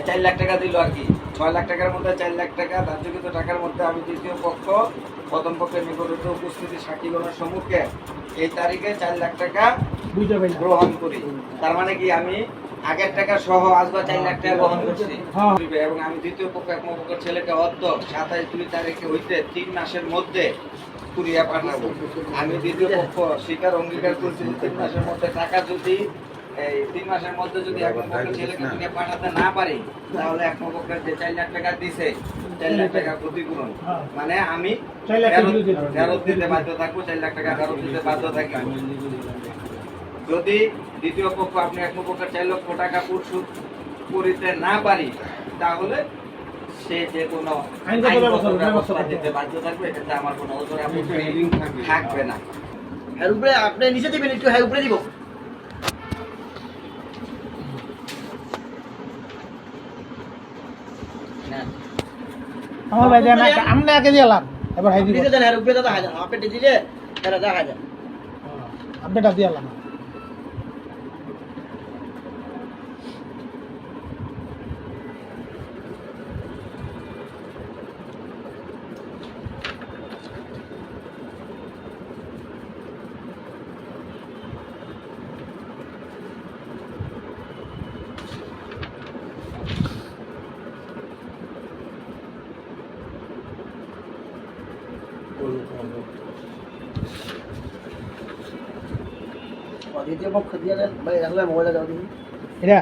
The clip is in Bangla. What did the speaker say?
4 লাখ টাকা দিল আর কি। 6 লাখ টাকার মধ্যে 4 লাখ টাকা ধার্যকৃত টাকার মধ্যে আমি দ্বিতীয় পক্ষ প্রথম পক্ষের নিকটস্থ উপস্থিতি সাক্ষীগণের সম্মুখে এই তারিখে 4 লাখ টাকা গ্রহণ করি। তার মানে কি আমি আগের টাকা সহ আসবা 4 লাখ টাকা গ্রহণ করছি এবং আমি দ্বিতীয় পক্ষ একম পক্ষের ছেলেকে অর্ধ 27/2 তারিখে হইতে 3 মাসের মধ্যে কুরিয়া পাঠাবো। আমি দ্বিতীয় পক্ষ স্বীকার অঙ্গীকার করছি 3 মাসের মধ্যে টাকা যদি এই 3 মাসের মধ্যে যদি একম পক্ষের ছেলেকে কুরিয়া পাঠাতে না পারি তাহলে একম পক্ষের যে 4 লাখ টাকা দিছে 4 লাখ টাকা ক্ষতিপূরণ মানে আমি ফেরত দিতে বাধ্য থাকবো। 4 লাখ টাকা ফেরত দিতে বাধ্য থাকবো। যদি দ্বিতীয় পক্ষ আপনি একম পক্ষের 4 লক্ষ টাকা পরিশোধ করিতে না পারি তাহলে সে যে কোনো ব্যবস্থা দিতে বাধ্য থাকবে। এটাতে আমার কোনো ওজোর আপত্তি থাকবে না। এর উপরে আপনি নিচে দিবেন, একটু হ্যাঁ উপরে দিব। আমার ভাই জানা আমরা আগে দিলাম এবার হাই দিব নিচে দেন, এর উপরে দাদা হাজার আপনি দিলে তারা দেখা যায় আপডেট দিলাম। দ্বিতীয় পক্ষ দিয়ে দেন ভাই, রাখলে মোবাইলটা দাও দিন। এটা